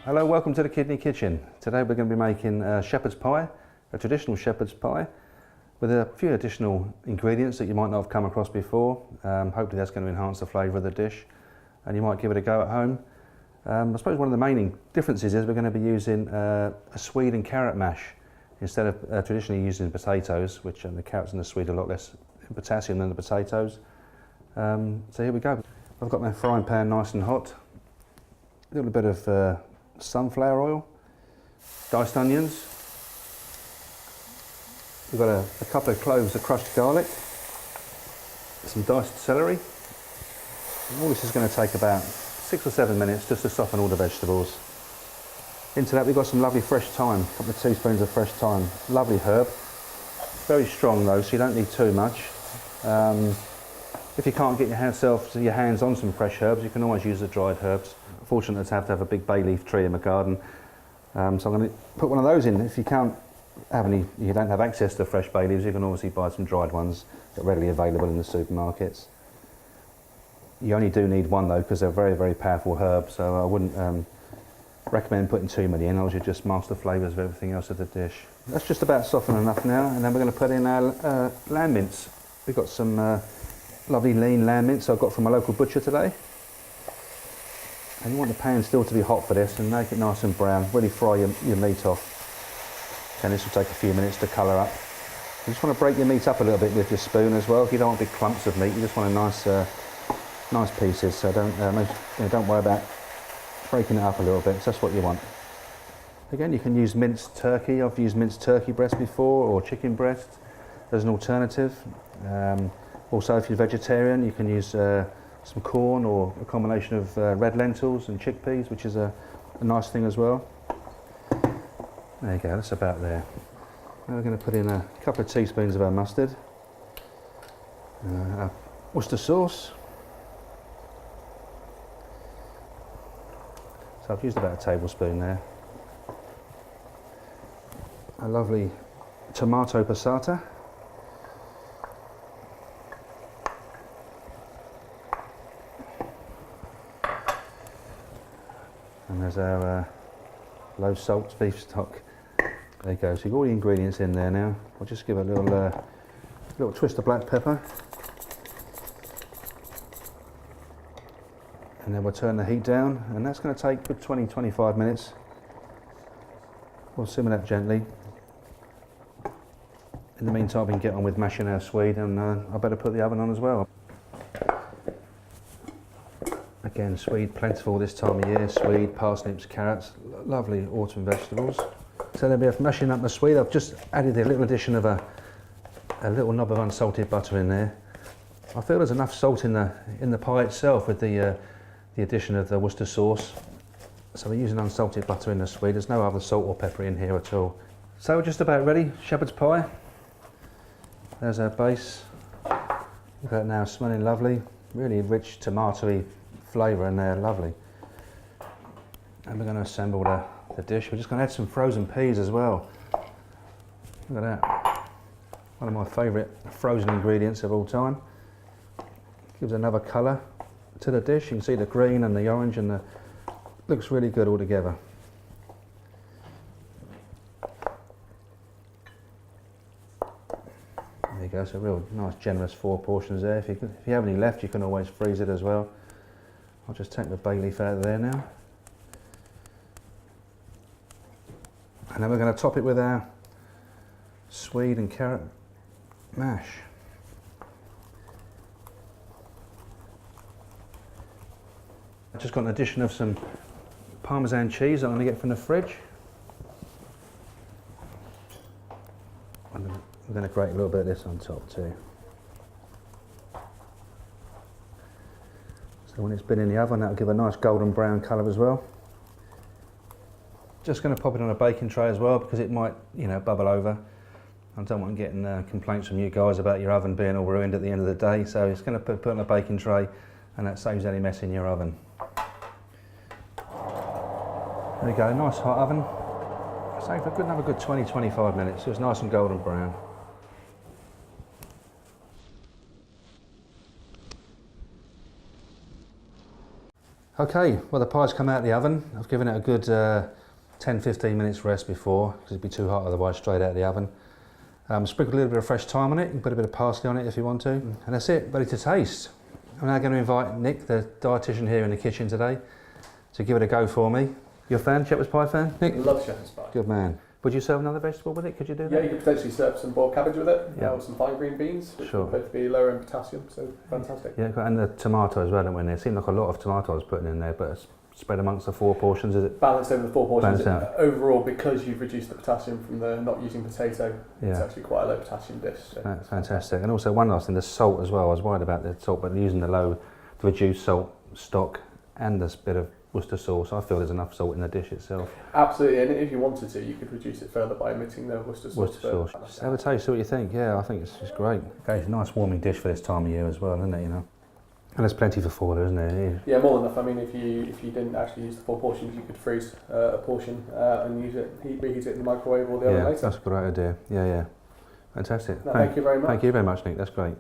Hello, welcome to the Kidney Kitchen. Today we're going to be making shepherd's pie, a traditional shepherd's pie, with a few additional ingredients that you might not have come across before. Hopefully that's going to enhance the flavour of the dish, and you might give it a go at home. I suppose one of the main differences is we're going to be using a swede and carrot mash instead of traditionally using potatoes, which the carrots and the swede are a lot less potassium than the potatoes. So here we go. I've got my frying pan nice and hot, a little bit of sunflower oil, diced onions, we've got a couple of cloves of crushed garlic, some diced celery, and all this is going to take about 6 or 7 minutes just to soften all the vegetables. Into that we've got some lovely fresh thyme, a couple of teaspoons of fresh thyme, lovely herb, very strong though, so you don't need too much. If you can't get your hands on some fresh herbs, you can always use the dried herbs. Fortunate to have a big bay leaf tree in my garden, so I'm going to put one of those in. If you can't have any, you don't have access to fresh bay leaves, you can obviously buy some dried ones that are readily available in the supermarkets. You only do need one though, because they're very, very powerful herbs, so I wouldn't recommend putting too many in, else you just mask the flavours of everything else of the dish. That's just about softened enough now, and then we're going to put in our lamb mince. We've got some lovely lean lamb mince I've got from a local butcher today. And you want the pan still to be hot for this and make it nice and brown, really fry your meat off. And this will take a few minutes to colour up. You just want to break your meat up a little bit with your spoon as well. If you don't want big clumps of meat, you just want a nice pieces, so don't worry about breaking it up a little bit, so that's what you want. Again, you can use minced turkey. I've used minced turkey breast before, or chicken breast as an alternative. Also, if you're vegetarian, you can use some corn or a combination of red lentils and chickpeas, which is a nice thing as well. There you go, that's about there. Now we're going to put in a couple of teaspoons of our mustard, our Worcester sauce. So I've used about a tablespoon there. A lovely tomato passata. And there's our low salt beef stock. There you go, so you've got all the ingredients in there now. I'll just give it a little twist of black pepper. And then we'll turn the heat down, and that's going to take a good 20-25 minutes. We'll simmer that gently. In the meantime, we can get on with mashing our swede, and I better put the oven on as well. Again, swede plentiful this time of year, swede, parsnips, carrots, lovely autumn vegetables. So then we're mashing up the swede. I've just added a little addition of a little knob of unsalted butter in there. I feel there's enough salt in the pie itself with the addition of the Worcester sauce. So we're using unsalted butter in the swede. There's no other salt or pepper in here at all. So we're just about ready, shepherd's pie. There's our base. Look at it now, smelling lovely. Really rich tomatoey flavour in there, lovely. And we're going to assemble the dish. We're just going to add some frozen peas as well. Look at that. One of my favourite frozen ingredients of all time. Gives another colour to the dish. You can see the green and the orange, and looks really good all together. There you go, so real nice generous 4 portions there. If you have any left, you can always freeze it as well. I'll just take the bay leaf out of there now. And then we're going to top it with our swede and carrot mash. I've just got an addition of some Parmesan cheese I'm going to get from the fridge. We're going to grate a little bit of this on top too. So when it's been in the oven, that'll give a nice golden brown colour as well. Just going to pop it on a baking tray as well, because it might, bubble over. I don't want getting complaints from you guys about your oven being all ruined at the end of the day. So it's going to put on a baking tray, and that saves any mess in your oven. There we go, nice hot oven. So for another good 20-25 minutes, so it's nice and golden brown. Okay, well the pie's come out of the oven. I've given it a good 10-15 minutes rest before, because it'd be too hot otherwise straight out of the oven. Sprinkle a little bit of fresh thyme on it, you can put a bit of parsley on it if you want to, and that's it, ready to taste. I'm now going to invite Nick, the dietitian here in the kitchen today, to give it a go for me. You're a fan, shepherd's pie fan, Nick? Love shepherd's pie. Good man. Would you serve another vegetable with it? Could you do that? Yeah, you could potentially serve some boiled cabbage with it, Yeah. or some fine green beans, which Sure. would both be lower in potassium, so fantastic. Yeah, and the tomato as well, don't we? There seemed like a lot of tomatoes putting in there, but it's spread amongst the 4 portions, is it? Balanced over the 4 portions. Balanced out. Overall, because you've reduced the potassium from the not using potato, it's Yeah. actually quite a low potassium dish. So. That's fantastic. And also one last thing, the salt as well. I was worried about the salt, but using the low to reduce salt stock and this bit of Worcester sauce, I feel there's enough salt in the dish itself. Absolutely, and if you wanted to, you could reduce it further by omitting the Worcester sauce. Worcester sauce. Just have a taste, see what you think. Yeah, I think it's just great. Okay, it's a nice warming dish for this time of year as well, isn't it? You know, and there's plenty for 4, isn't there? Yeah, more than enough. I mean, if you didn't actually use the 4 portions, you could freeze a portion and use it, reheat it in the microwave or the oven Yeah, later. that's a great idea. Yeah, yeah, fantastic. No, thank you very much. Thank you very much, Nick. That's great.